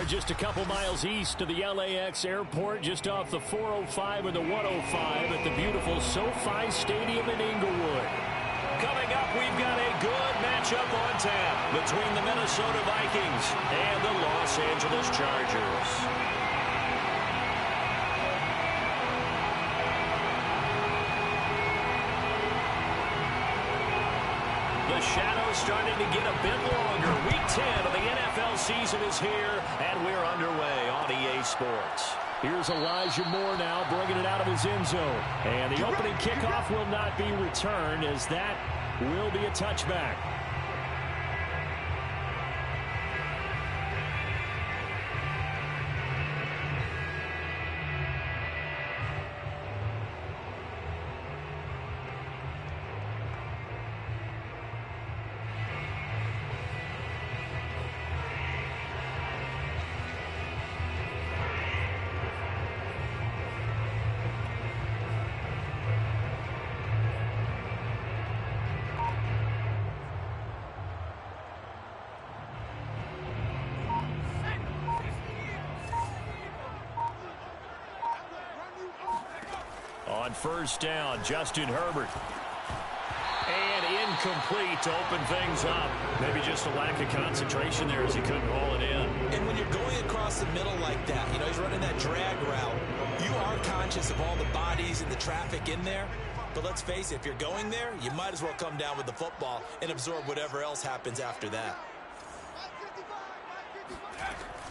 are just a couple miles east of the LAX airport, just off the 405 or the 105 at the beautiful SoFi Stadium in Inglewood. Coming up, we've got a good matchup on tap between the Minnesota Vikings and the Los Angeles Chargers. The shadow's starting to get a bit longer. Week 10 of the NFL season is here, and we're underway on EA Sports. Here's Elijah Moore now, bringing it out of his end zone. And the opening kickoff will not be returned, as that will be a touchback. On first down, Justin Herbert. And incomplete to open things up. Maybe just a lack of concentration there as he couldn't haul it in. And when you're going across the middle like that, you know, he's running that drag route, you are conscious of all the bodies and the traffic in there. But let's face it, if you're going there, you might as well come down with the football and absorb whatever else happens after that.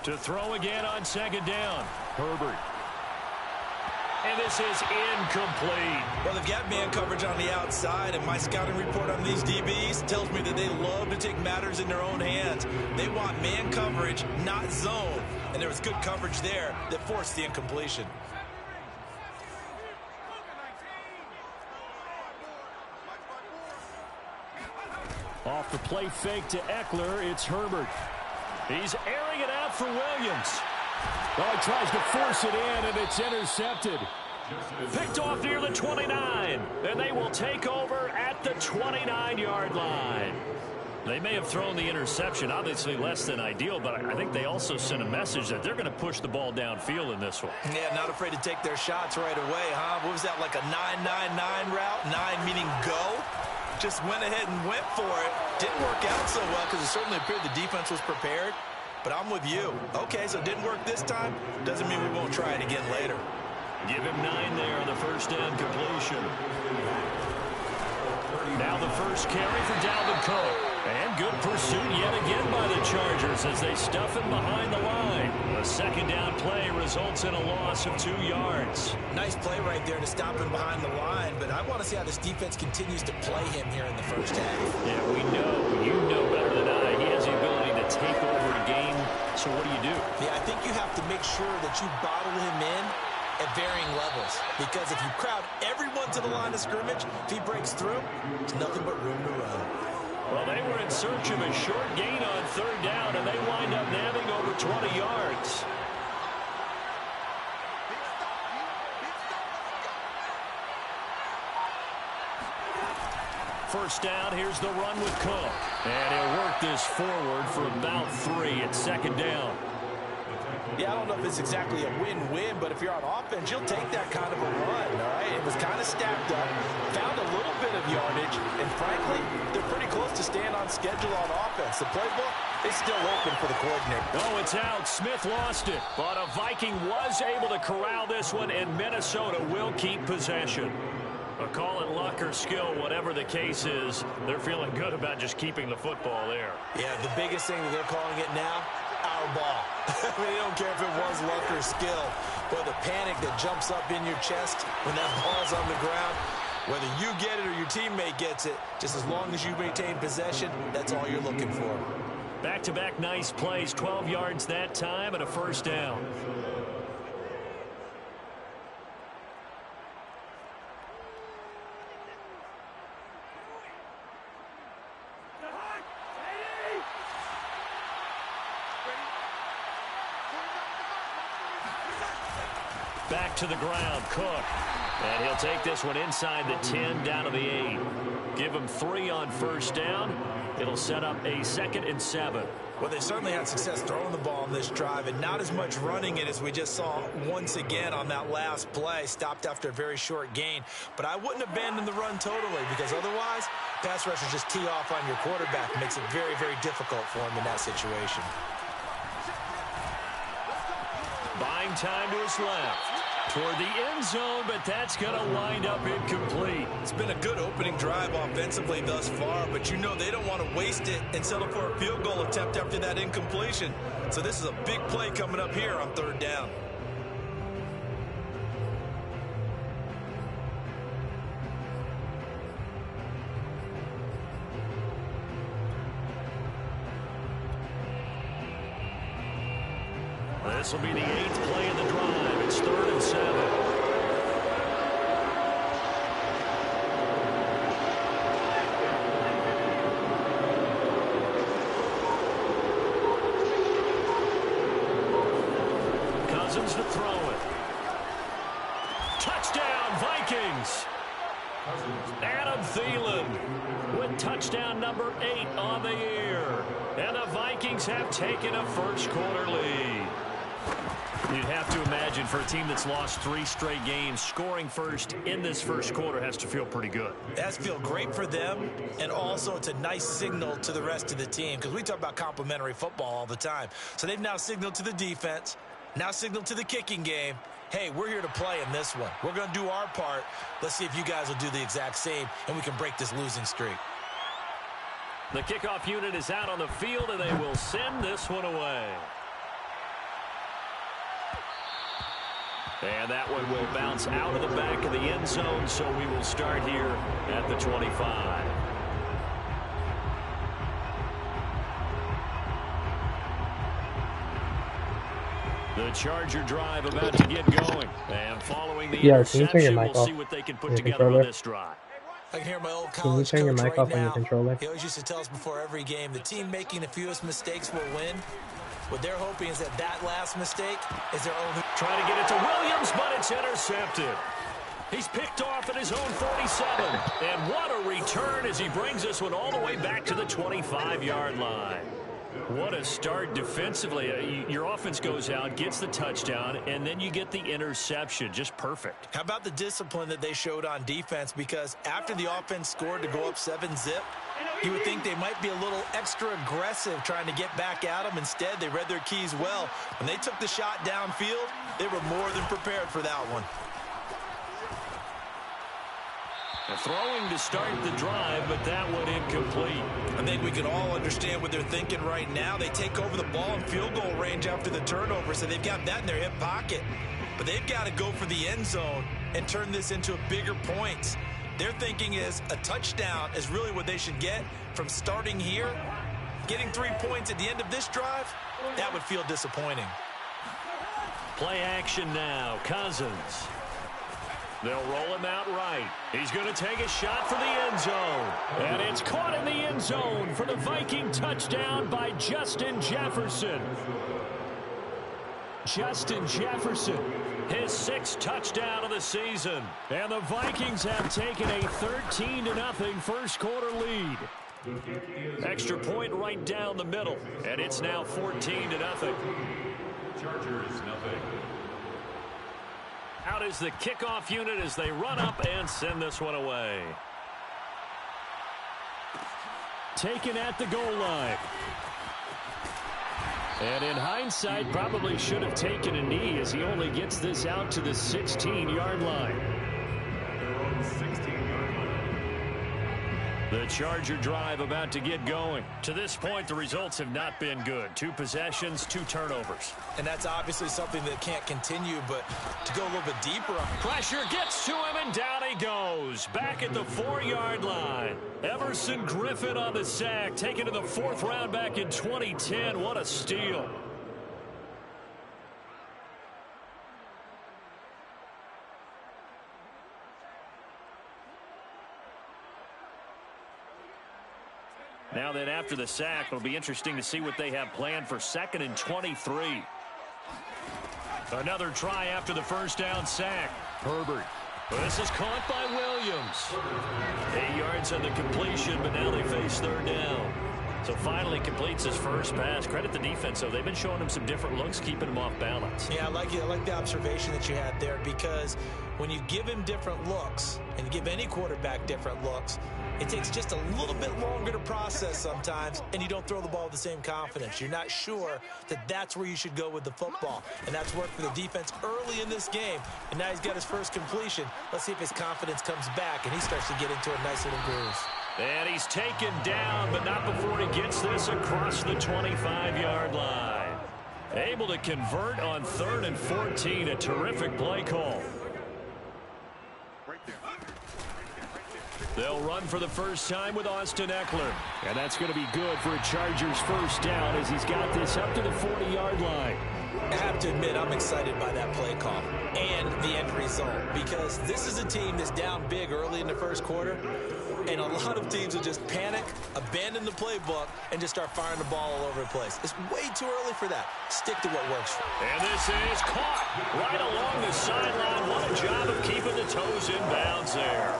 To throw again on second down, Herbert. And this is incomplete. Well, they've got man coverage on the outside, and my scouting report on these DBs tells me that they love to take matters in their own hands. They want man coverage, not zone. And there was good coverage there that forced the incompletion. Off the play fake to Eckler, it's Herbert. He's airing it out for Williams. Oh, he tries to force it in, and it's intercepted. Picked off near the 29, and they will take over at the 29-yard line. They may have thrown the interception, obviously less than ideal, but I think they also sent a message that they're going to push the ball downfield in this one. Yeah, not afraid to take their shots right away, huh? What was that, like a 9-9-9 route? 9 meaning go? Just went ahead and went for it. Didn't work out so well because it certainly appeared the defense was prepared. But I'm with you. Okay, so it didn't work this time. Doesn't mean we won't try it again later. Give him 9 there on the first down completion. Now the first carry for Dalvin Cook. And good pursuit yet again by the Chargers as they stuff him behind the line. A second down play results in a loss of 2 yards. Nice play right there to stop him behind the line, but I want to see how this defense continues to play him here in the first half. Yeah, we know, you know better than I, he has the ability to take over a game. So what do? Yeah, I think you have to make sure that you bottle him in at varying levels. Because if you crowd everyone to the line of scrimmage, if he breaks through, there's nothing but room to run. Well, they were in search of a short gain on third down, and they wind up nabbing over 20 yards. First down, here's the run with Cook. And he'll work this forward for about 3 at second down. Yeah, I don't know if it's exactly a win-win, but if you're on offense, you'll take that kind of a run, all right? It was kind of stacked up, found a little bit of yardage, and frankly, they're pretty close to staying on schedule on offense. The playbook is still open for the coordinator. Oh, it's out. Smith lost it, but a Viking was able to corral this one, and Minnesota will keep possession. But call it luck or skill, whatever the case is, they're feeling good about just keeping the football there. Yeah, the biggest thing that they're calling it now, our ball. I mean, they don't care if it was luck or skill, but the panic that jumps up in your chest when that ball's on the ground, whether you get it or your teammate gets it, just as long as you maintain possession, that's all you're looking for. Back-to-back nice plays, 12 yards that time and a first down. Back to the ground, Cook. And he'll take this one inside the 10, down to the 8. Give him 3 on first down. It'll set up a 2nd and 7. Well, they certainly had success throwing the ball on this drive, and not as much running it as we just saw once again on that last play. Stopped after a very short gain. But I wouldn't abandon the run totally, because otherwise, pass rushers just tee off on your quarterback. Makes it very, very difficult for him in that situation. Buying time to his left. Toward the end zone, but that's going to wind up incomplete. It's been a good opening drive offensively thus far, but you know they don't want to waste it and settle for a field goal attempt after that incompletion. So this is a big play coming up here on 3rd down. This will be the 8th play of the drive. It's 3rd and 7. Cousins to throw it. Touchdown, Vikings. Adam Thielen with touchdown number 8 on the year. And the Vikings have taken a first-quarter lead. You'd have to imagine for a team that's lost 3 straight games, scoring first in this first quarter has to feel pretty good. It has to feel great for them, and also it's a nice signal to the rest of the team, because we talk about complimentary football all the time. So they've now signaled to the defense, now signaled to the kicking game, hey, we're here to play in this one. We're going to do our part. Let's see if you guys will do the exact same, and we can break this losing streak. The kickoff unit is out on the field, and they will send this one away. And that one will bounce out of the back of the end zone, so we will start here at the 25. The Charger drive about to get going. And following the interception, we'll see what they can put together on this drive. I can hear my old college coach right on now. your controller? He always used to tell us before every game, the team making the fewest mistakes will win. What they're hoping is that that last mistake is their own. Trying to get it to Williams, but it's intercepted. He's picked off at his own 47. And what a return as he brings this one all the way back to the 25-yard line. What a start defensively. Your offense goes out, gets the touchdown, and then you get the interception. Just perfect. How about the discipline that they showed on defense? Because after the offense scored to go up 7-zip, you would think they might be a little extra aggressive trying to get back at them. Instead, they read their keys well. When they took the shot downfield, they were more than prepared for that one. Throwing to start the drive, but that one incomplete. I think we can all understand what they're thinking right now. They take over the ball in field goal range after the turnover, so they've got that in their hip pocket. But they've got to go for the end zone and turn this into a bigger points. Their thinking is a touchdown is really what they should get from starting here. Getting 3 points at the end of this drive, that would feel disappointing. Play action now. Cousins. They'll roll him out right. He's going to take a shot for the end zone. And it's caught in the end zone for the Viking touchdown by Justin Jefferson. Justin Jefferson, his 6th touchdown of the season. And the Vikings have taken a 13-0 first quarter lead. Extra point right down the middle. And it's now 14-0. Chargers, nothing. Out is the kickoff unit as they run up and send this one away. Taken at the goal line. And in hindsight, probably should have taken a knee as he only gets this out to the 16-yard line. Their own 16-yard line. The Charger drive about to get going. To this point, the results have not been good. 2 possessions, 2 turnovers. And that's obviously something that can't continue, but to go a little bit deeper. Pressure gets to him, and down he goes. Back at the 4-yard line. Everson Griffin on the sack, taken to the 4th round back in 2010. What a steal. Now then, after the sack, it'll be interesting to see what they have planned for 2nd and 23. Another try after the first down sack. Herbert. This is caught by Williams. 8 yards on the completion, but now they face third down. So finally completes his first pass. Credit the defense, though. They've been showing him some different looks, keeping him off balance. Yeah, I like the observation that you had there, because when you give him different looks and you give any quarterback different looks, it takes just a little bit longer to process sometimes, and you don't throw the ball with the same confidence. You're not sure that that's where you should go with the football, and that's worked for the defense early in this game, and now he's got his first completion. Let's see if his confidence comes back, and he starts to get into a nice little groove. And he's taken down, but not before he gets this across the 25-yard line. Able to convert on 3rd and 14, a terrific play call. They'll run for the first time with Austin Eckler. And that's going to be good for a Chargers first down as he's got this up to the 40-yard line. I have to admit, I'm excited by that play call and the end result, because this is a team that's down big early in the first quarter, and a lot of teams will just panic, abandon the playbook, and just start firing the ball all over the place. It's way too early for that. Stick to what works. And this is caught right along the sideline. What a job of keeping the toes in bounds there.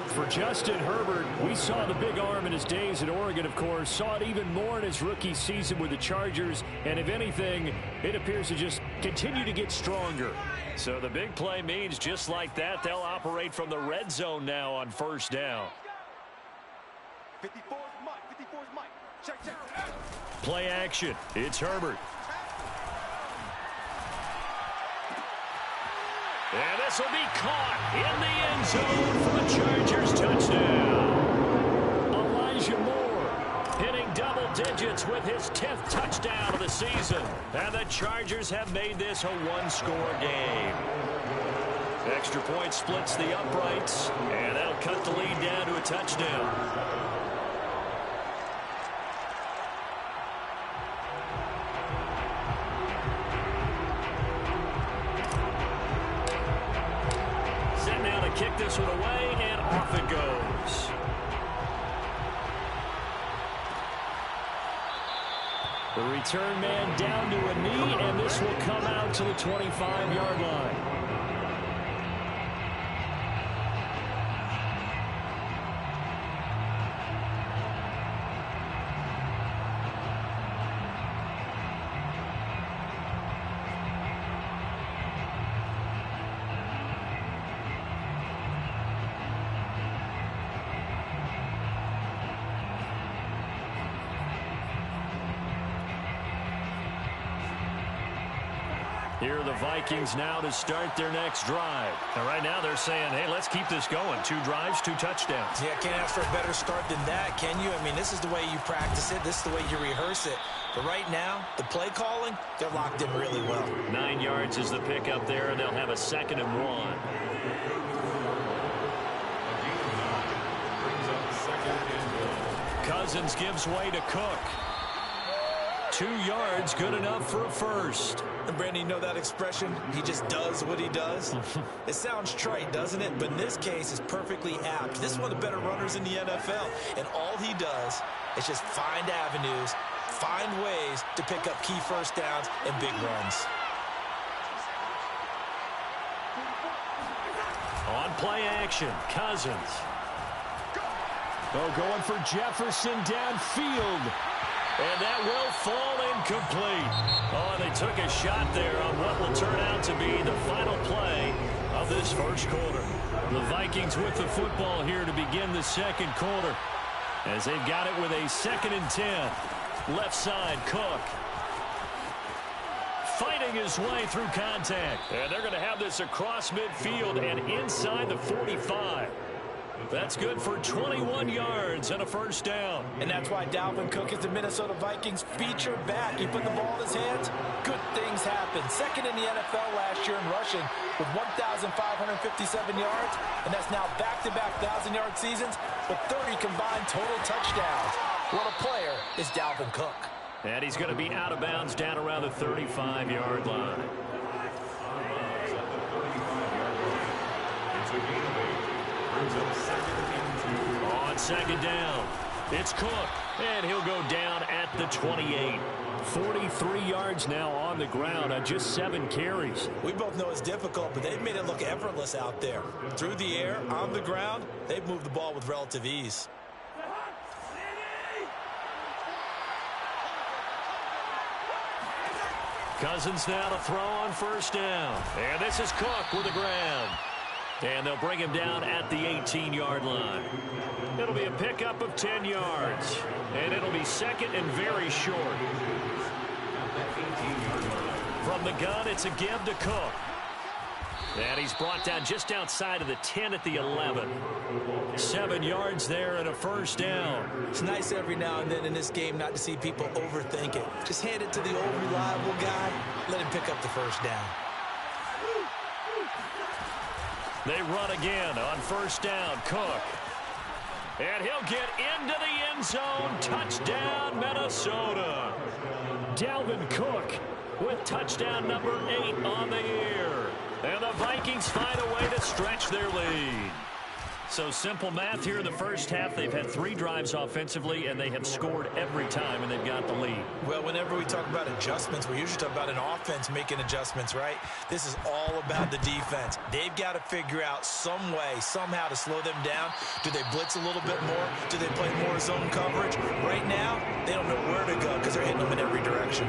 For Justin Herbert, we saw the big arm in his days at Oregon, of course. Saw it even more in his rookie season with the Chargers. And if anything, it appears to just continue to get stronger. So the big play means just like that, they'll operate from the red zone now on first down. 54's Mike. Check. Play action. It's Herbert. And this will be caught in the end zone for the Chargers touchdown. Elijah Moore hitting double digits with his 10th touchdown of the season. And the Chargers have made this a one-score game. Extra point splits the uprights, and that'll cut the lead down to a touchdown. Kick this one away, and off it goes. The return man down to a knee, and this will come out to the 25-yard line. Here are the Vikings now to start their next drive. And right now they're saying, hey, let's keep this going. 2 drives, 2 touchdowns. Yeah, can't ask for a better start than that, can you? I mean, this is the way you practice it. This is the way you rehearse it. But right now, the play calling, they're locked in really well. 9 yards is the pickup there, and they'll have a 2nd and 1. Cousins gives way to Cook. 2 yards, good enough for a first. And Brandon, you know that expression? He just does what he does. It sounds trite, doesn't it? But in this case, it's perfectly apt. This is one of the better runners in the NFL. And all he does is just find avenues, find ways to pick up key first downs and big runs. On play action, Cousins. Oh, going for Jefferson downfield. And that will fall incomplete. Oh, they took a shot there on what will turn out to be the final play of this first quarter. The Vikings with the football here to begin the second quarter, as they've got it with a 2nd and 10. Left side, Cook. Fighting his way through contact. And they're going to have this across midfield and inside the 45. That's good for 21 yards and a first down. And that's why Dalvin Cook is the Minnesota Vikings featured back. He put the ball in his hands, good things happen. 2nd in the NFL last year in rushing with 1,557 yards, and that's now back-to-back 1,000-yard seasons with 30 combined total touchdowns. What a player is Dalvin Cook. And he's going to be out of bounds down around the 35-yard line. On 2nd down, it's Cook, and he'll go down at the 28. 43 yards now on the ground on just 7 carries. We both know it's difficult, but they've made it look effortless out there. Through the air, on the ground, they've moved the ball with relative ease. Cousins now to throw on first down. And this is Cook with the grab. And they'll bring him down at the 18-yard line. It'll be a pickup of 10 yards. And it'll be second and very short. From the gun, it's a give to Cook. And he's brought down just outside of the 10 at the 11. 7 yards there and a first down. It's nice every now and then in this game not to see people overthink it. Just hand it to the old reliable guy. Let him pick up the first down. They run again on first down. Cook. And he'll get into the end zone. Touchdown, Minnesota. Dalvin Cook with touchdown number 8 on the year. And the Vikings find a way to stretch their lead. So simple math here in the first half. They've had 3 drives offensively, and they have scored every time, and they've got the lead. Well, whenever we talk about adjustments, we usually talk about an offense making adjustments, right? This is all about the defense. They've got to figure out some way, somehow to slow them down. Do they blitz a little bit more? Do they play more zone coverage? Right now, they don't know where to go because they're hitting them in every direction.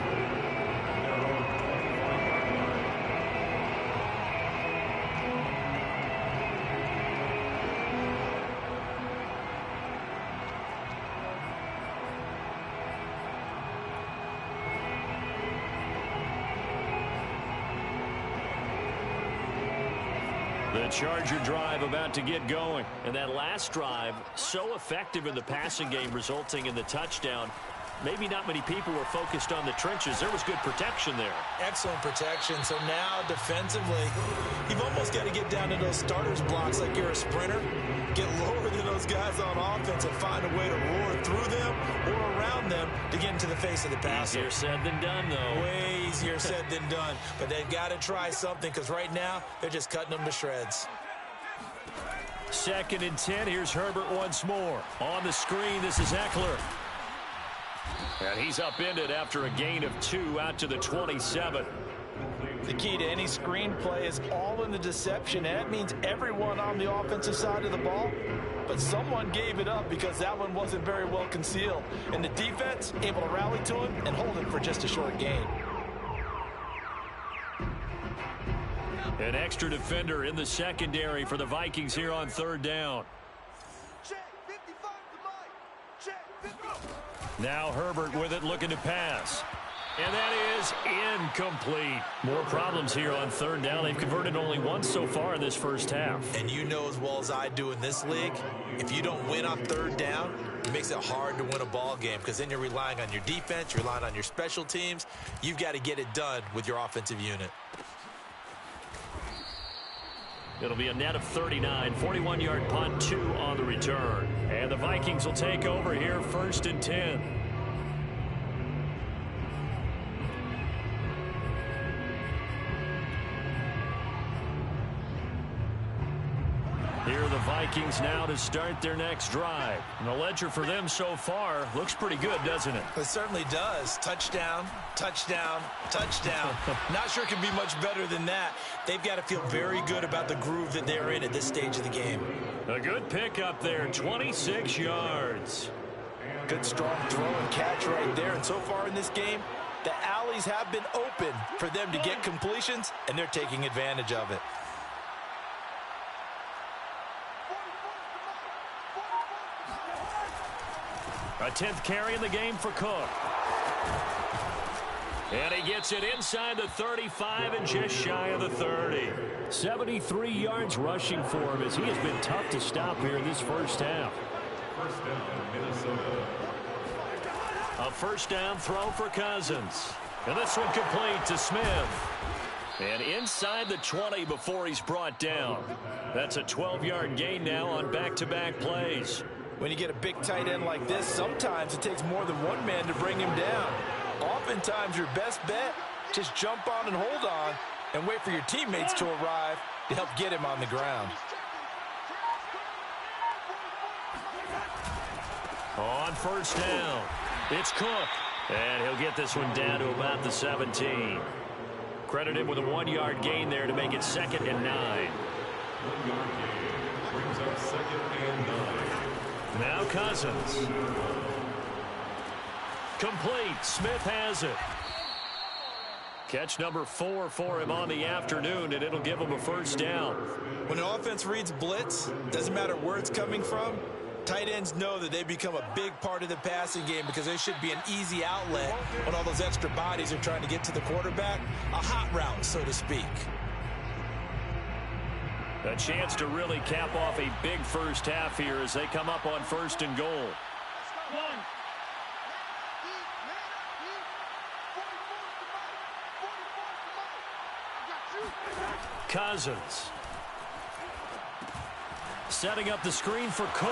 The Charger drive about to get going. And that last drive, so effective in the passing game, resulting in the touchdown. Maybe not many people were focused on the trenches. There was good protection there. Excellent protection. So now defensively, you've almost got to get down to those starters blocks like you're a sprinter. Get lower than those guys on offense and find a way to roar through them or around them to get into the face of the passer. Easier said than done, though. Way easier said than done. But they've got to try something because right now they're just cutting them to shreds. 2nd and 10. Here's Herbert once more. On the screen, this is Eckler. And he's upended after a gain of 2 out to the 27. The key to any screenplay is all in the deception, and that means everyone on the offensive side of the ball. But someone gave it up because that one wasn't very well concealed. And the defense able to rally to him and hold him for just a short gain. An extra defender in the secondary for the Vikings here on 3rd down. Check, 55 to Mike. Check, 50. Now Herbert with it, looking to pass. And that is incomplete. More problems here on 3rd down. They've converted only once so far in this first half. And you know as well as I do in this league, if you don't win on 3rd down, it makes it hard to win a ball game because then you're relying on your defense, you're relying on your special teams. You've got to get it done with your offensive unit. It'll be a net of 39, 41-yard punt, 2 on the return. And the Vikings will take over here, 1st and 10. Here are the Vikings now to start their next drive. And the ledger for them so far looks pretty good, doesn't it? It certainly does. Touchdown, touchdown, touchdown. Not sure it can be much better than that. They've got to feel very good about the groove that they're in at this stage of the game. A good pickup there, 26 yards. Good strong throw and catch right there. And so far in this game, the alleys have been open for them to get completions, and they're taking advantage of it. A 10th carry in the game for Cook. And he gets it inside the 35 and just shy of the 30. 73 yards rushing for him as he has been tough to stop here in this first half. A first down throw for Cousins. And this one complete to Smith. And inside the 20 before he's brought down. That's a 12-yard gain now on back-to-back plays. When you get a big tight end like this, sometimes it takes more than one man to bring him down. Oftentimes, your best bet, just jump on and hold on and wait for your teammates to arrive to help get him on the ground. On first down, it's Cook. And he'll get this one down to about the 17. Credit him with a 1-yard gain there to make it 2nd and 9. 1-yard gain brings up 2nd and 9. Now Cousins. Complete. Smith has it. Catch number 4 for him on the afternoon, and it'll give him a first down. When the offense reads blitz, doesn't matter where it's coming from, tight ends know that they become a big part of the passing game because they should be an easy outlet when all those extra bodies are trying to get to the quarterback. A hot route, so to speak. A chance to really cap off a big first half here as they come up on 1st and goal. Cousins. Setting up the screen for Cook.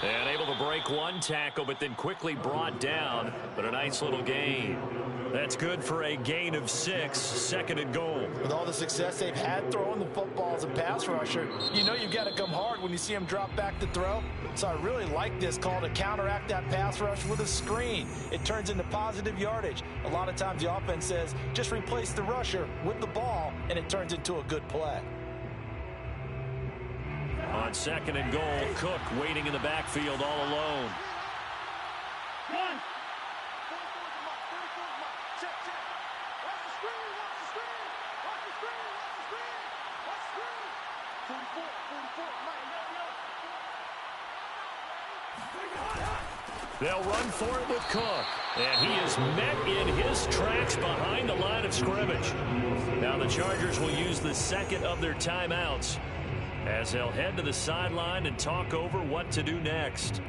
And able to break one tackle, but then quickly brought down. But a nice little gain. That's good for a gain of 6, 2nd and goal. With all the success they've had throwing the football as a pass rusher, you know you've got to come hard when you see him drop back to throw. So I really like this call to counteract that pass rush with a screen. It turns into positive yardage. A lot of times the offense says, just replace the rusher with the ball, and it turns into a good play. On 2nd and goal, Cook waiting in the backfield all alone. They'll run for it with Cook. And he is met in his tracks behind the line of scrimmage. Now the Chargers will use the 2nd of their timeouts as they'll head to the sideline and talk over what to do next.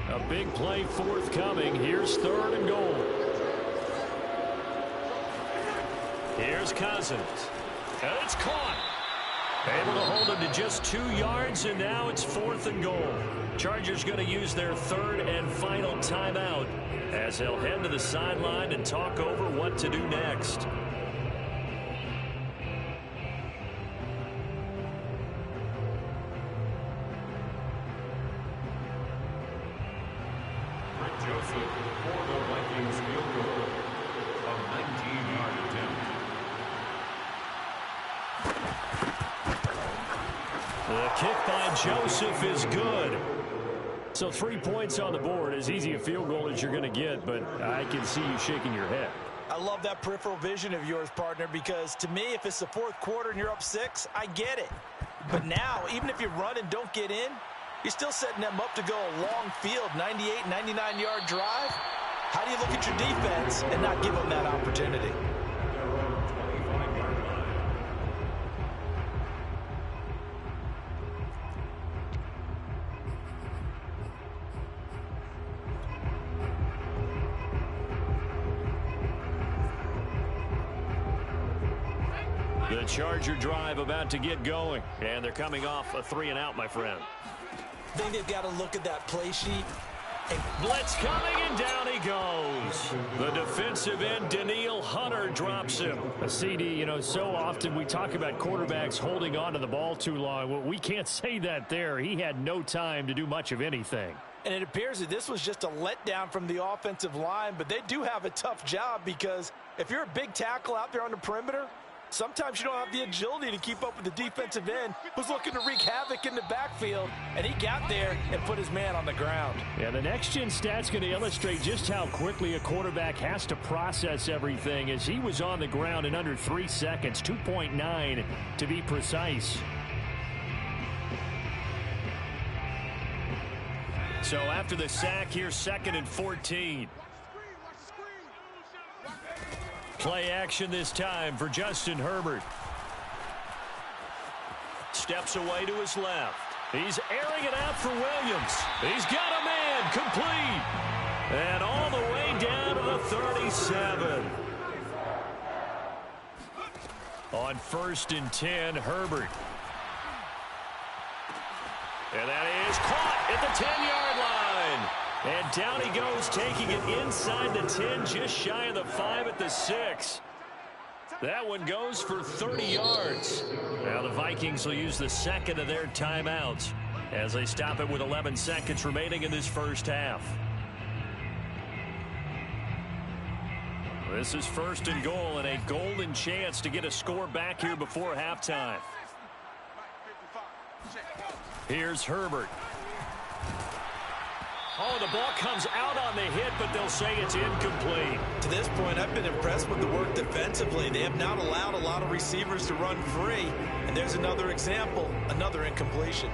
A big play forthcoming. Here's 3rd and goal. Here's Cousins. And it's caught. Able to hold him to just 2 yards, and now it's 4th and goal. Chargers going to use their 3rd and final timeout as they'll head to the sideline and talk over what to do next. Joseph for the Vikings field goal. A 19-yard attempt. The kick by Joseph is good. So 3 points on the board. As easy a field goal as you're going to get, but I can see you shaking your head. I love that peripheral vision of yours, partner, because to me, if it's the 4th quarter and you're up 6, I get it. But now, even if you run and don't get in, you're still setting them up to go a long field, 98, 99-yard drive. How do you look at your defense and not give them that opportunity? The Charger drive about to get going, and they're coming off a 3-and-out, my friend. I think they've got to look at that play sheet. Blitz coming, and down he goes. The defensive end, Danielle Hunter, drops him. A CD, you know, so often we talk about quarterbacks holding on to the ball too long. Well, we can't say that there. He had no time to do much of anything. And it appears that this was just a letdown from the offensive line, but they do have a tough job because if you're a big tackle out there on the perimeter, sometimes you don't have the agility to keep up with the defensive end who's looking to wreak havoc in the backfield, and he got there and put his man on the ground. Yeah, the next-gen stat's going to illustrate just how quickly a quarterback has to process everything, as he was on the ground in under 3 seconds, 2.9 to be precise. So after the sack, here's 2nd and 14. Play action this time for Justin Herbert. Steps away to his left. He's airing it out for Williams. He's got a man complete. And all the way down to the 37. On 1st and 10, Herbert. And that is caught at the 10-yard line. And down he goes, taking it inside the 10, just shy of the 5 at the 6. That one goes for 30 yards. Now the Vikings will use the 2nd of their timeouts as they stop it with 11 seconds remaining in this first half. This is first and goal and a golden chance to get a score back here before halftime. Here's Herbert. Oh, the ball comes out on the hit, but they'll say it's incomplete. To this point, I've been impressed with the work defensively. They have not allowed a lot of receivers to run free. And there's another example, another incompletion.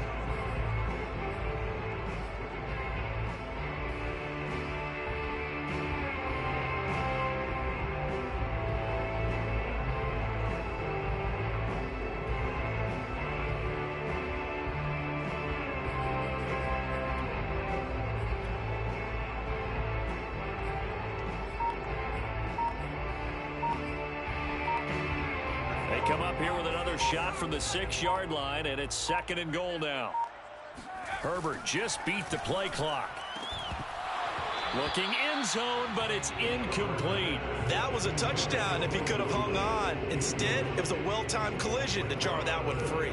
Come up here with another shot from the 6-yard line, and it's second and goal now. Herbert just beat the play clock. Looking end zone, but it's incomplete. That was a touchdown if he could have hung on. Instead, it was a well-timed collision to jar that one free.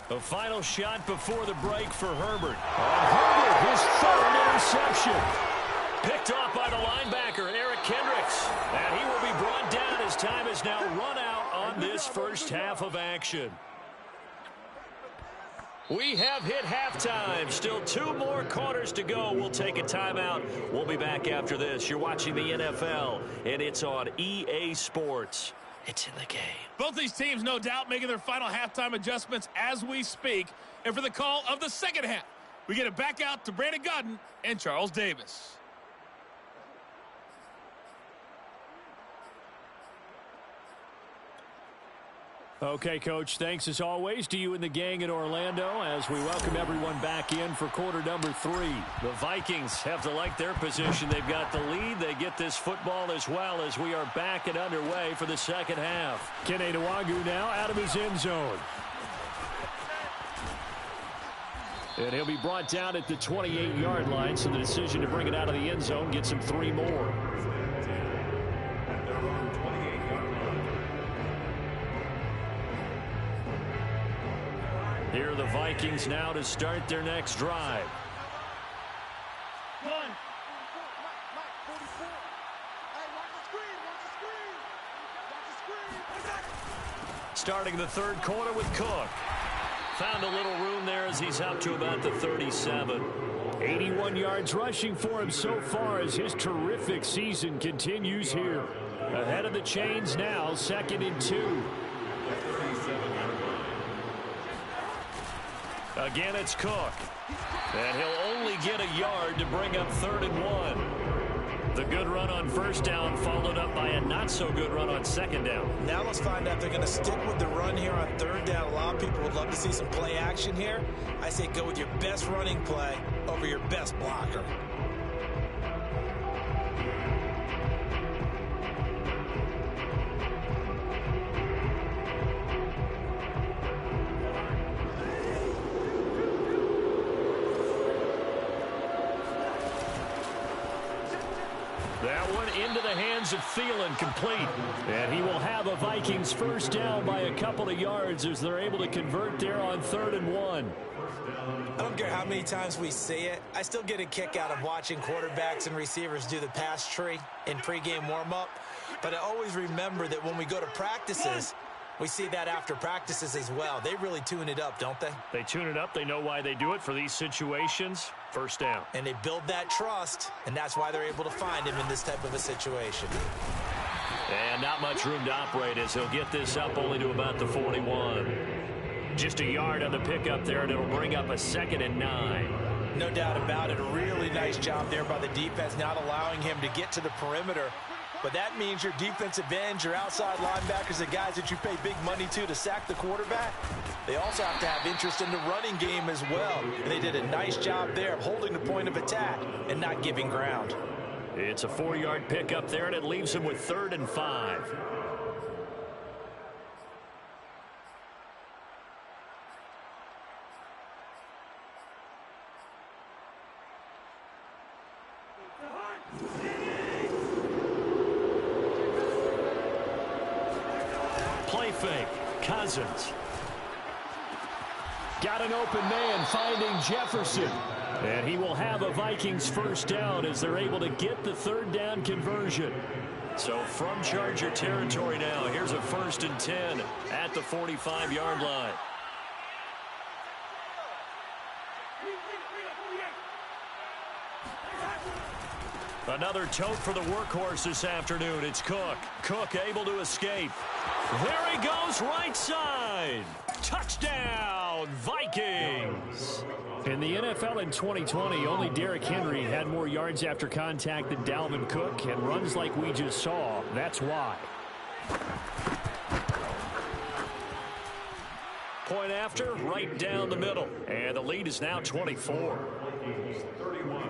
The final shot before the break for Herbert. And Herbert, his third interception. Picked off by the linebacker, Eric Kendricks. And he will be brought down as time is now run out on this first half of action. We have hit halftime. Still 2 more quarters to go. We'll take a timeout. We'll be back after this. You're watching the NFL, and it's on EA Sports. It's in the game. Both these teams, no doubt, making their final halftime adjustments as we speak. And for the call of the second half, we get it back out to Brandon Godden and Charles Davis. Okay, Coach, thanks as always to you and the gang in Orlando as we welcome everyone back in for quarter number 3. The Vikings have to like their position. They've got the lead. They get this football as well as we are back and underway for the second half. Kene Nwagu now out of his end zone. And he'll be brought down at the 28-yard line, so the decision to bring it out of the end zone gets him 3 more. Here are the Vikings now to start their next drive. Starting the third quarter with Cook. Found a little room there as he's up to about the 37. 81 yards rushing for him so far as his terrific season continues here. Ahead of the chains now, 2nd and 2. Again, it's Cook. And he'll only get a yard to bring up 3rd and 1. The good run on first down followed up by a not-so-good run on second down. Now let's find out if they're going to stick with the run here on 3rd down. A lot of people would love to see some play action here. I say go with your best running play over your best blocker. That one into the hands of Thielen, complete. And he will have a Vikings first down by a couple of yards as they're able to convert there on 3rd and 1. I don't care how many times we see it. I still get a kick out of watching quarterbacks and receivers do the pass tree in pregame warm-up. But I always remember that when we go to practices, we see that after practices as well. They really tune it up, don't they? They tune it up. They know why they do it for these situations. First down. And they build that trust, and that's why they're able to find him in this type of a situation. And not much room to operate as he'll get this up only to about the 41. Just a yard on the pickup there, and it'll bring up a 2nd and 9. No doubt about it. A really nice job there by the defense, not allowing him to get to the perimeter. But that means your defensive ends, your outside linebackers, the guys that you pay big money to sack the quarterback, they also have to have interest in the running game as well. And they did a nice job there of holding the point of attack and not giving ground. It's a 4-yard pickup there, and it leaves him with 3rd and 5. Play fake. Cousins. Got an open man finding Jefferson. And he will have a Vikings first down as they're able to get the third down conversion. So from Charger territory now, here's a 1st and 10 at the 45-yard line. Another tote for the workhorse this afternoon. It's Cook. Cook able to escape. There he goes, right side. Touchdown, Vikings. In the NFL in 2020, only Derrick Henry had more yards after contact than Dalvin Cook, and runs like we just saw. That's why. Point after, right down the middle. And the lead is now 24. Vikings 31,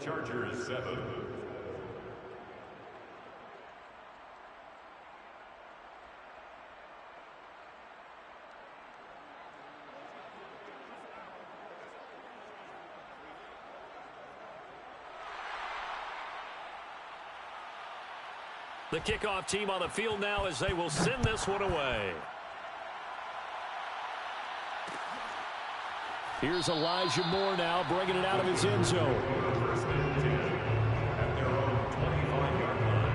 Chargers 7. The kickoff team on the field now as they will send this one away. Here's Elijah Moore now, bringing it out of his end zone. 1st and 10 at their own 25-yard line.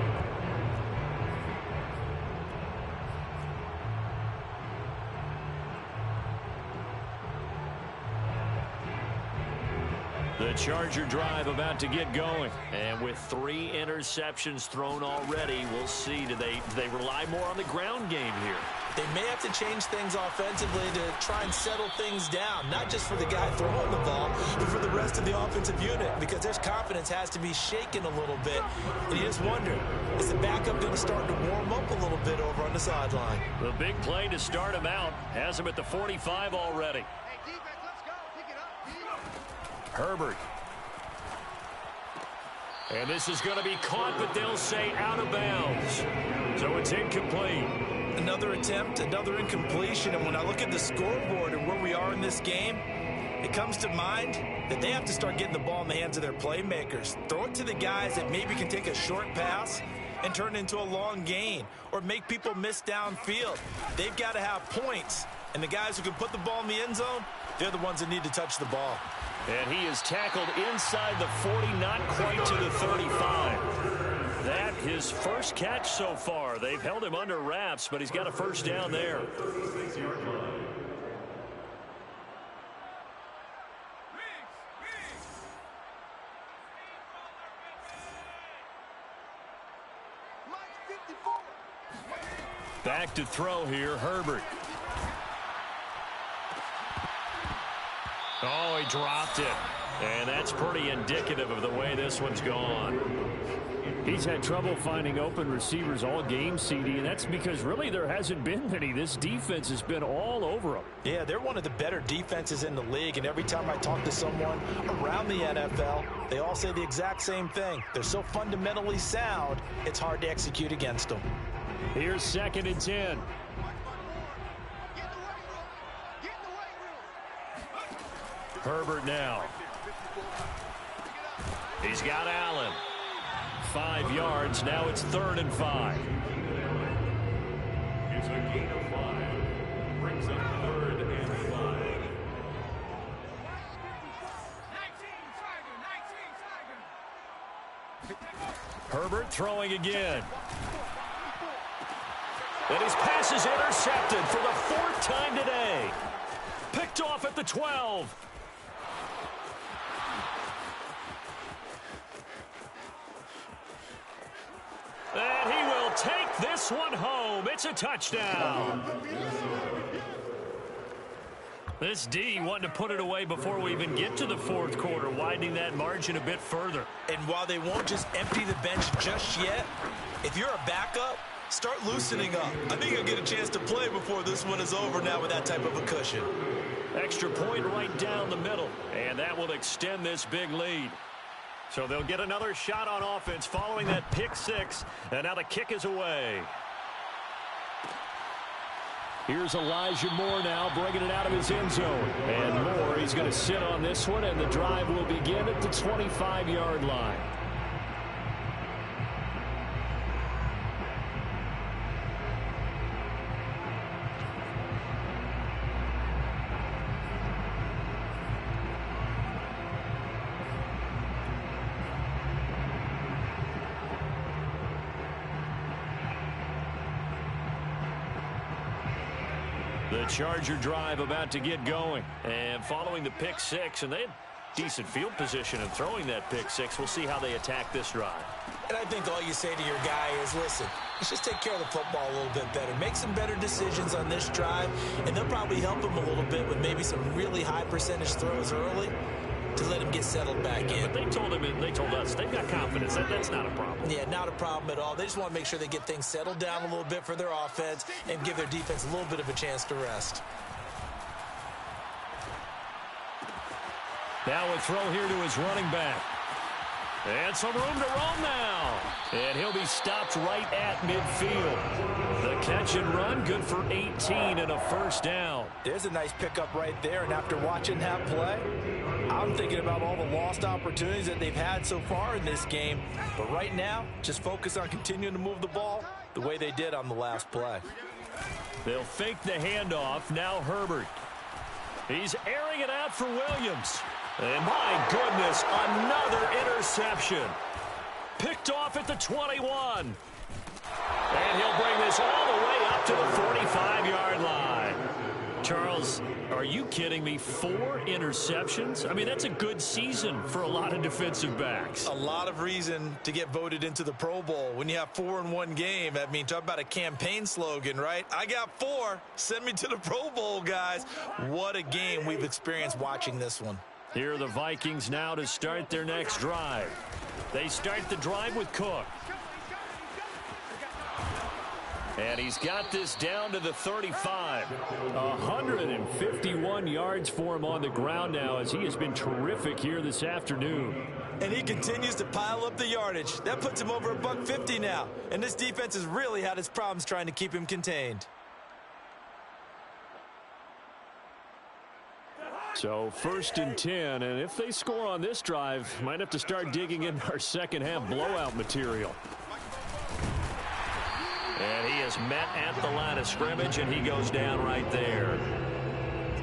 The Charger drive about to get going. And with 3 interceptions thrown already, we'll see. Do they rely more on the ground game here? They may have to change things offensively to try and settle things down, not just for the guy throwing the ball, but for the rest of the offensive unit, because their confidence has to be shaken a little bit. And you just wonder, is the backup going to start to warm up a little bit over on the sideline? The big play to start him out has him at the 45 already. Hey, defense, let's go. Pick it up. Herbert. And this is going to be caught, but they'll say out of bounds. So it's incomplete. Another attempt, another incompletion, and when I look at the scoreboard and where we are in this game, it comes to mind that they have to start getting the ball in the hands of their playmakers. Throw it to the guys that maybe can take a short pass and turn it into a long gain or make people miss downfield. They've got to have points, and the guys who can put the ball in the end zone, they're the ones that need to touch the ball. And he is tackled inside the 40, not quite to the 35. That his first catch so far. They've held him under wraps, but he's got a first down there. 36-yard line. Mike 54. Back to throw here, Herbert. Oh, he dropped it. And that's pretty indicative of the way this one's gone. He's had trouble finding open receivers all game, CD, and that's because really there hasn't been many. This defense has been all over them. Yeah, they're one of the better defenses in the league, and every time I talk to someone around the NFL, they all say the exact same thing. They're so fundamentally sound, it's hard to execute against them. Here's 2nd and 10. Get in the weight room. Get in the weight room. Herbert now. He's got Allen. 5 yards. Now it's 3rd and 5. It's a gain of 5. Brings up 3rd and 5. Herbert throwing again. And his pass is intercepted for the 4th time today. Picked off at the 12. And he will take this one home. It's a touchdown. This D wanting to put it away before we even get to the 4th quarter, widening that margin a bit further. And while they won't just empty the bench just yet, if you're a backup, start loosening up. I think you'll get a chance to play before this one is over now with that type of a cushion. Extra point right down the middle, and that will extend this big lead. So they'll get another shot on offense following that pick 6, and now the kick is away. Here's Elijah Moore now, bringing it out of his end zone. And Moore, he's going to sit on this one, and the drive will begin at the 25-yard line. The Charger drive about to get going. And following the pick six, and they had decent field position in throwing that pick six. We'll see how they attack this drive. And I think all you say to your guy is, listen, let's just take care of the football a little bit better. Make some better decisions on this drive, and they'll probably help him a little bit with maybe some really high percentage throws early to let him get settled back in. But they told him, and they told us, they've got confidence. That's not a problem. Yeah, not a problem at all. They just want to make sure they get things settled down a little bit for their offense and give their defense a little bit of a chance to rest. Now a throw here to his running back. And some room to roam now. And he'll be stopped right at midfield. The catch and run, good for 18 and a first down. There's a nice pickup right there, and after watching that play, I'm thinking about all the lost opportunities that they've had so far in this game. But right now, just focus on continuing to move the ball the way they did on the last play. They'll fake the handoff. Now Herbert. He's airing it out for Williams. And my goodness, another interception. Picked off at the 21. And he'll bring this all the way up to the 45-yard line. Charles, are you kidding me? 4 interceptions? I mean, that's a good season for a lot of defensive backs. A lot of reason to get voted into the Pro Bowl. When you have 4 in one game, I mean, talk about a campaign slogan, right? I got 4. Send me to the Pro Bowl, guys. What a game we've experienced watching this one. Here are the Vikings now to start their next drive. They start the drive with Cook. And he's got this down to the 35. 151 yards for him on the ground now, as he has been terrific here this afternoon. And he continues to pile up the yardage. That puts him over $150 now. And this defense has really had its problems trying to keep him contained. So 1st and 10, and if they score on this drive, might have to start digging in our second half blowout material. And he is met at the line of scrimmage, and he goes down right there.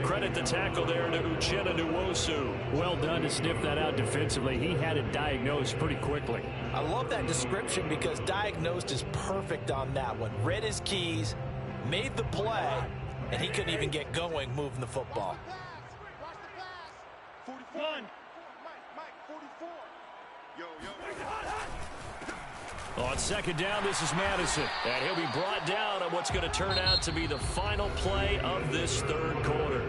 Credit the tackle there to Uchenna Nwosu. Well done to sniff that out defensively. He had it diagnosed pretty quickly. I love that description because diagnosed is perfect on that one. Read his keys, made the play, and he couldn't even get going moving the football. 44. Mike, 44. Yo. On second down, this is Madison. And he'll be brought down on what's going to turn out to be the final play of this third quarter.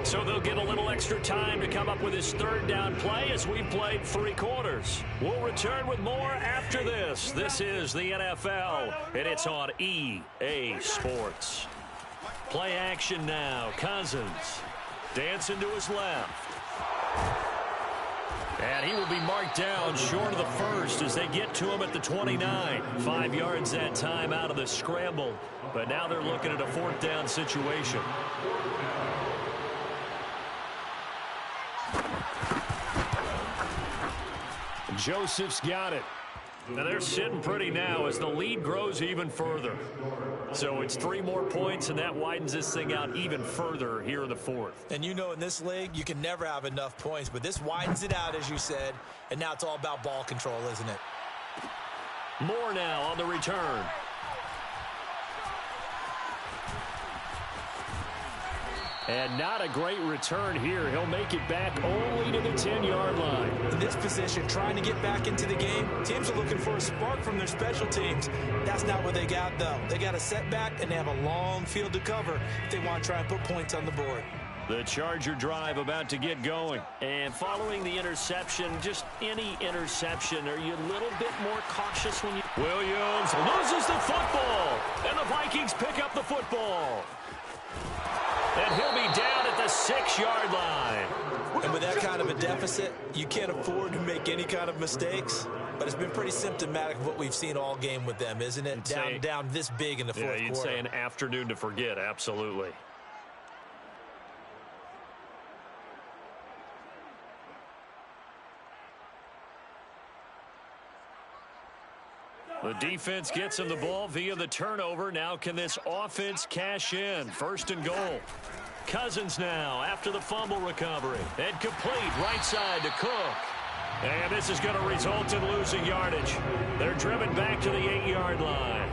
So they'll get a little extra time to come up with his third down play as we've played 3 quarters. We'll return with more after this. This is the NFL, and it's on EA Sports. Play action now. Cousins dancing to his left. And he will be marked down short of the first as they get to him at the 29. 5 yards that time out of the scramble. But now they're looking at a 4th down situation. Joseph's got it. And they're sitting pretty now as the lead grows even further. So it's 3 more points, and that widens this thing out even further here in the 4th. And you know in this league, you can never have enough points, but this widens it out, as you said, and now it's all about ball control, isn't it? More now on the return. And not a great return here. He'll make it back only to the 10-yard line. In this position, trying to get back into the game, teams are looking for a spark from their special teams. That's not what they got, though. They got a setback, and they have a long field to cover if they want to try and put points on the board. The Charger drive about to get going. And following the interception, just any interception, are you a little bit more cautious when you... Williams loses the football, and the Vikings pick up the football. And he'll be down at the 6-yard line. And with that kind of a deficit, you can't afford to make any kind of mistakes. But it's been pretty symptomatic of what we've seen all game with them, isn't it? Down this big in the fourth quarter. Yeah, you'd say an afternoon to forget, absolutely. The defense gets him the ball via the turnover. Now can this offense cash in? 1st and goal. Cousins now after the fumble recovery. And complete right side to Cook. And this is going to result in losing yardage. They're driven back to the 8-yard line.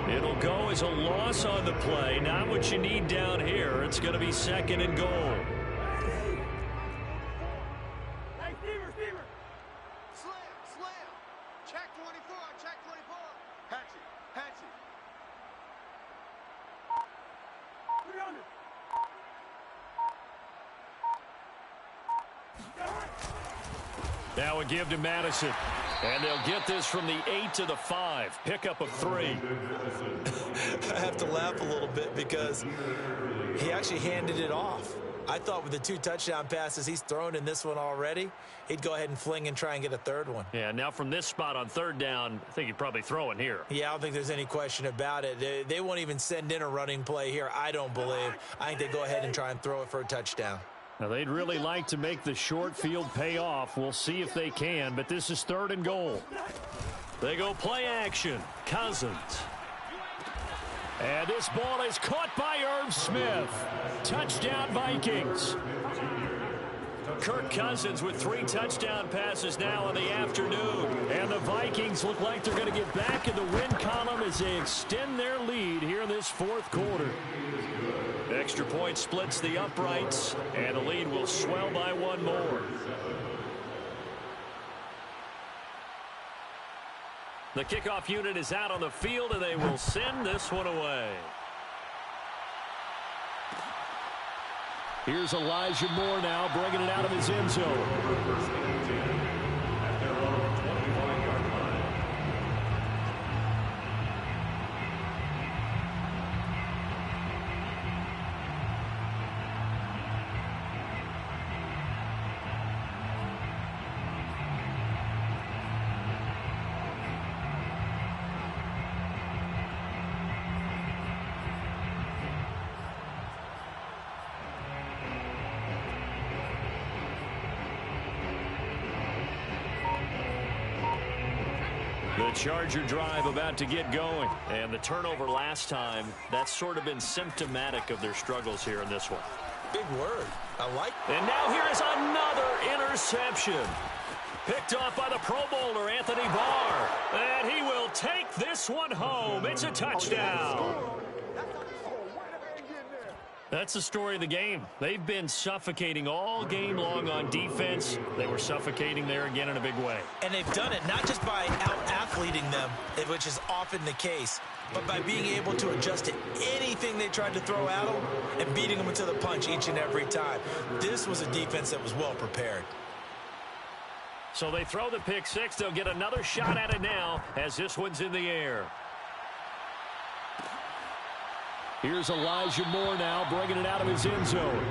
It'll go as a loss on the play. Not what you need down here. It's going to be 2nd and goal. Slam. Check 24. Check 24. Hatchet. 300. Now a give to Madison. And they'll get this from the 8 to the 5. Pickup of 3. I have to laugh a little bit because he actually handed it off. I thought with the 2 touchdown passes he's thrown in this one already, he'd go ahead and fling and try and get a 3rd one. Yeah, now from this spot on 3rd down, I think he'd probably throw it here. Yeah, I don't think there's any question about it. They won't even send in a running play here, I don't believe. I think they go ahead and try and throw it for a touchdown. Now, they'd really like to make the short field pay off. We'll see if they can, but this is 3rd and goal. They go play action. Cousins. And this ball is caught by Irv Smith. Touchdown, Vikings. Kirk Cousins with 3 touchdown passes now in the afternoon. And the Vikings look like they're going to get back in the win column as they extend their lead here in this 4th quarter. Extra point splits the uprights, and the lead will swell by 1 more. The kickoff unit is out on the field, and they will send this one away. Here's Elijah Moore now, bringing it out of his end zone. The Charger drive about to get going. And the turnover last time, that's sort of been symptomatic of their struggles here in this one. Big word. I like it. And now here is another interception. Picked off by the Pro Bowler, Anthony Barr. And he will take this one home. It's a touchdown. That's the story of the game. They've been suffocating all game long on defense. They were suffocating there again in a big way. And they've done it not just by out-athleting them, which is often the case, but by being able to adjust to anything they tried to throw at them and beating them into the punch each and every time. This was a defense that was well prepared. So they throw the pick 6. They'll get another shot at it now as this one's in the air. Here's Elijah Moore now, bringing it out of his end zone.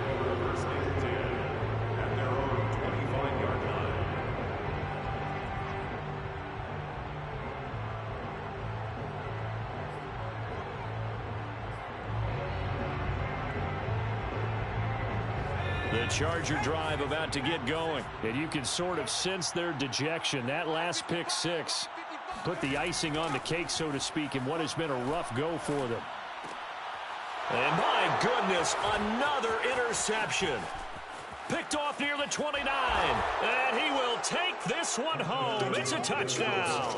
The Charger drive about to get going. And you can sort of sense their dejection. That last pick 6 put the icing on the cake, so to speak, in what has been a rough go for them. And my goodness, another interception. Picked off near the 29. And he will take this one home. It's a touchdown.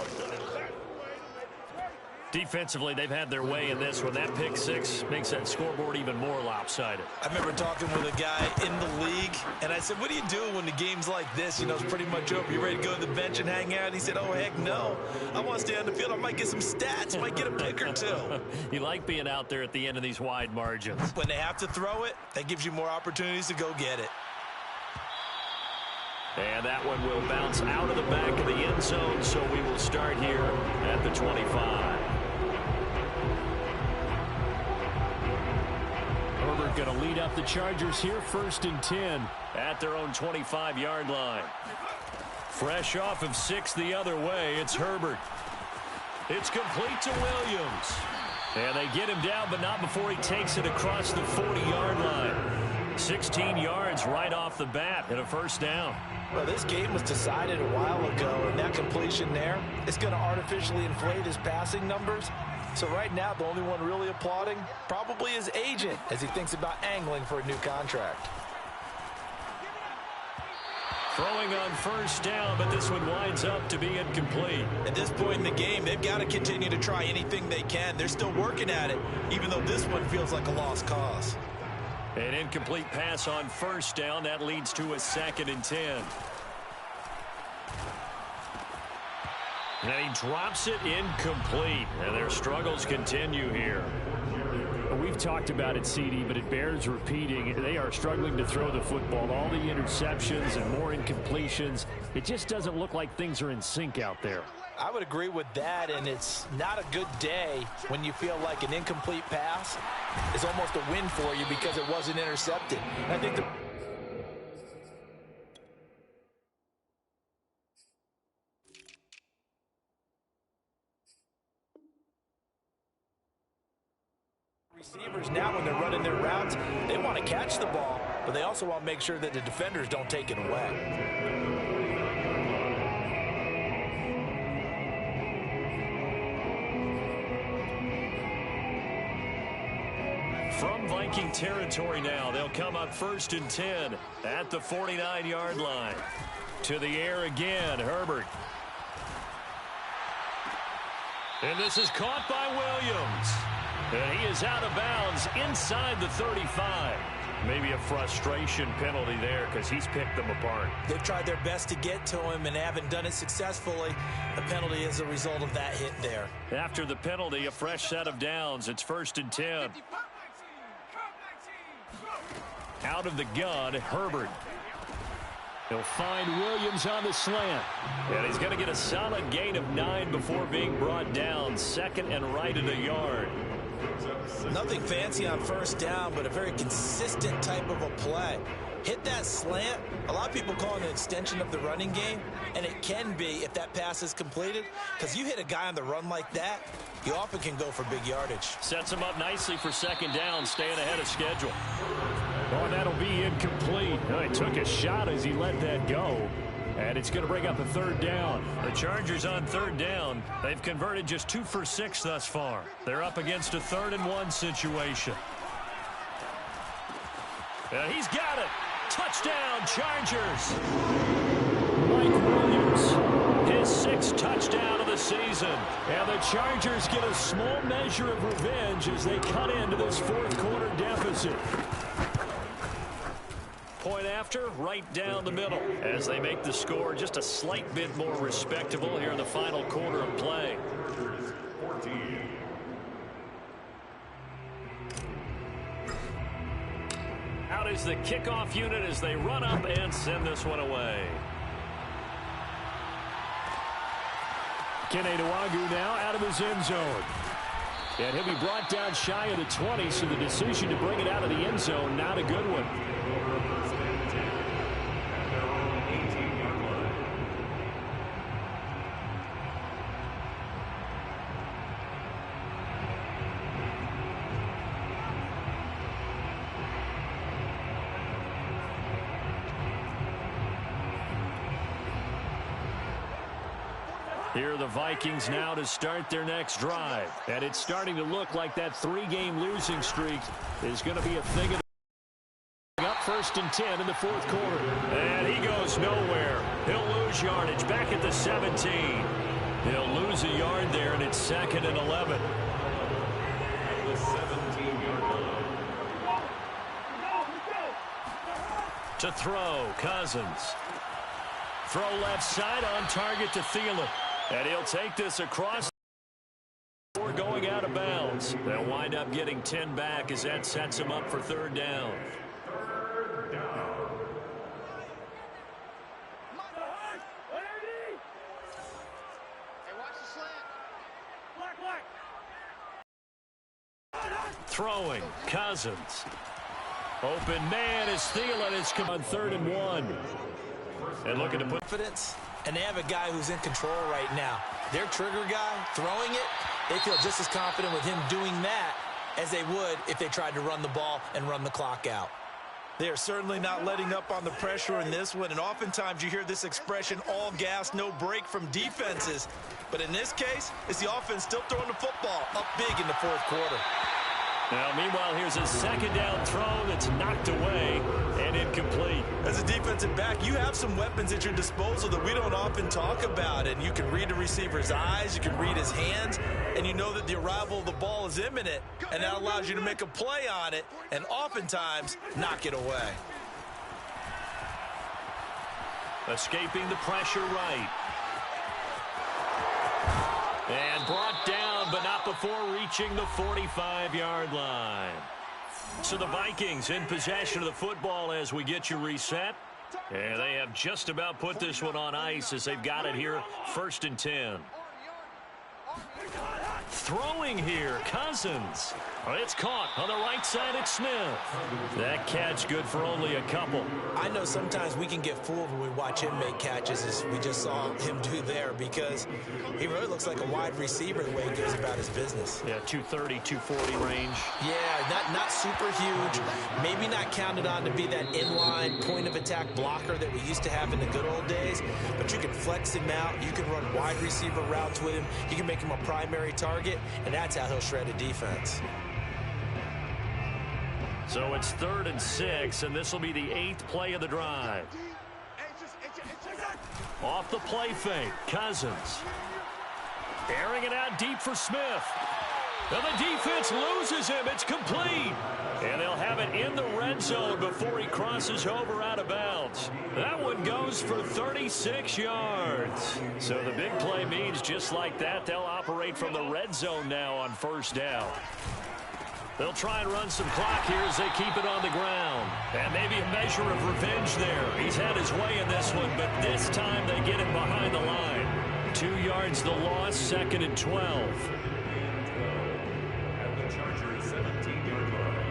Defensively, they've had their way in this one. That pick 6 makes that scoreboard even more lopsided. I remember talking with a guy in the league, and I said, what do you do when the game's like this? You know, it's pretty much over. You ready to go to the bench and hang out? And he said, oh, heck no. I want to stay on the field. I might get some stats. Might get a pick or 2. You like being out there at the end of these wide margins. When they have to throw it, that gives you more opportunities to go get it. And that one will bounce out of the back of the end zone, so we will start here at the 25. Herbert going to lead up the Chargers here, 1st and 10. At their own 25-yard line. Fresh off of 6 the other way, it's Herbert. It's complete to Williams. And they get him down, but not before he takes it across the 40-yard line. 16 yards right off the bat and a 1st down. Well, this game was decided a while ago, and that completion there is going to artificially inflate his passing numbers. So right now, the only one really applauding probably his agent as he thinks about angling for a new contract. Throwing on first down, but this one winds up to be incomplete. At this point in the game, they've got to continue to try anything they can. They're still working at it, even though this one feels like a lost cause. An incomplete pass on first down. That leads to a 2nd and 10. And he drops it incomplete. And their struggles continue here. We've talked about it, CD, but it bears repeating. They are struggling to throw the football. All the interceptions and more incompletions. It just doesn't look like things are in sync out there. I would agree with that, and it's not a good day when you feel like an incomplete pass is almost a win for you because it wasn't intercepted. And I think the receivers now, when they're running their routes, they want to catch the ball, but they also want to make sure that the defenders don't take it away. From Viking territory now, they'll come up 1st and 10 at the 49-yard line. To the air again, Herbert. And this is caught by Williams. And he is out of bounds inside the 35. Maybe a frustration penalty there because he's picked them apart. They've tried their best to get to him and haven't done it successfully. The penalty is a result of that hit there. After the penalty, a fresh set of downs. It's 1st and 10. Out of the gun, Herbert. He'll find Williams on the slant. And he's going to get a solid gain of 9 before being brought down. 2nd and right at a yard. Nothing fancy on first down, but a very consistent type of a play. Hit that slant. A lot of people call it an extension of the running game, and it can be if that pass is completed, because you hit a guy on the run like that, you often can go for big yardage. Sets him up nicely for 2nd down, staying ahead of schedule. Oh, that'll be incomplete. Oh, he took a shot as he let that go. And it's going to bring up a 3rd down. The Chargers on 3rd down. They've converted just 2 for 6 thus far. They're up against a 3rd and 1 situation. And he's got it. Touchdown, Chargers. Mike Williams. His 6th touchdown of the season. And the Chargers get a small measure of revenge as they cut into this 4th quarter deficit. Point after, right down the middle, as they make the score just a slight bit more respectable here in the final quarter of play. Out is the kickoff unit as they run up and send this one away. Kene Nwangwu now out of his end zone. And he'll be brought down shy of the 20, so the decision to bring it out of the end zone, not a good one. Here are the Vikings now to start their next drive. And it's starting to look like that 3-game losing streak is going to be a thing of up 1st and 10 in the 4th quarter. And he goes nowhere. He'll lose yardage back at the 17. He'll lose a yard there, and it's 2nd and 11. The 17-yard line. To throw, Cousins. Throw left side on target to Thielen. And he'll take this across before going out of bounds. They'll wind up getting 10 back as that sets him up for 3rd down. Throwing, Cousins. Open man is Thielen. It's come on 3rd and 1. And looking to put confidence, and they have a guy who's in control right now. Their trigger guy throwing it, they feel just as confident with him doing that as they would if they tried to run the ball and run the clock out. They are certainly not letting up on the pressure in this one, and oftentimes you hear this expression, all gas, no break from defenses. But in this case, it's the offense still throwing the football up big in the 4th quarter. Now, meanwhile, here's a second down throw that's knocked away and incomplete. As a defensive back, you have some weapons at your disposal that we don't often talk about. And you can read the receiver's eyes, you can read his hands, and you know that the arrival of the ball is imminent. And that allows you to make a play on it and oftentimes knock it away. Escaping the pressure right. And brought down, but not before reaching the 45-yard line. So the Vikings in possession of the football as we get you reset. And they have just about put this one on ice as they've got it here, 1st and 10. Throwing here, Cousins. It's caught on the right side at Smith. That catch good for only a couple. I know sometimes we can get fooled when we watch him make catches, as we just saw him do there, because he really looks like a wide receiver the way he goes about his business. Yeah, 230, 240 range. Yeah, not super huge. Maybe not counted on to be that inline point-of-attack blocker that we used to have in the good old days, but you can flex him out. You can run wide receiver routes with him. You can make him a primary target, and that's how he'll shred a defense. So it's 3rd and 6, and this will be the 8th play of the drive. Off the play fake, Cousins. Airing it out deep for Smith. And the defense loses him. It's complete. And they'll have it in the red zone before he crosses over out of bounds. That one goes for 36 yards. So the big play means just like that, they'll operate from the red zone now on 1st down. They'll try and run some clock here as they keep it on the ground. And maybe a measure of revenge there. He's had his way in this one, but this time they get him behind the line. 2 yards the loss, 2nd and 12. At the Chargers' 17-yard line.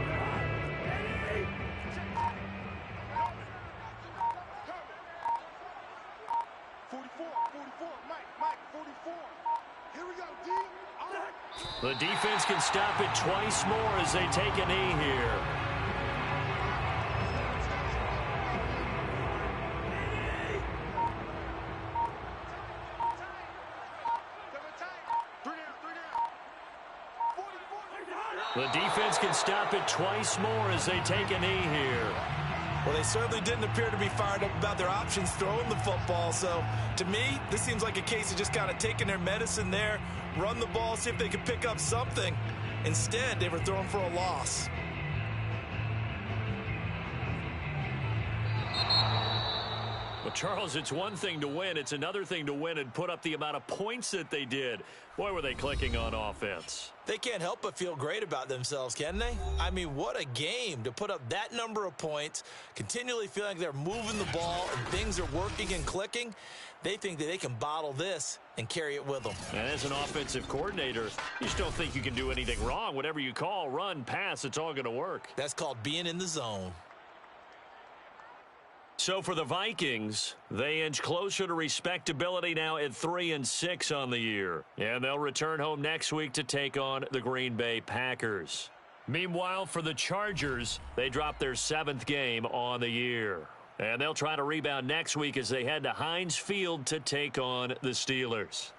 Here we go, D. The defense can stop it twice more as they take a knee here. The defense can stop it twice more as they take a knee here. Well, they certainly didn't appear to be fired up about their options throwing the football. So, to me, this seems like a case of just kind of taking their medicine there, run the ball, see if they could pick up something. Instead, they were throwing for a loss. Well, Charles, it's one thing to win. It's another thing to win and put up the amount of points that they did. Boy, were they clicking on offense. They can't help but feel great about themselves, can they? I mean, what a game to put up that number of points, continually feeling like they're moving the ball and things are working and clicking. They think that they can bottle this and carry it with them. And as an offensive coordinator, you just don't think you can do anything wrong. Whatever you call, run, pass, it's all going to work. That's called being in the zone. So for the Vikings, they inch closer to respectability now at 3 and 6 on the year. And they'll return home next week to take on the Green Bay Packers. Meanwhile, for the Chargers, they dropped their 7th game on the year. And they'll try to rebound next week as they head to Heinz Field to take on the Steelers.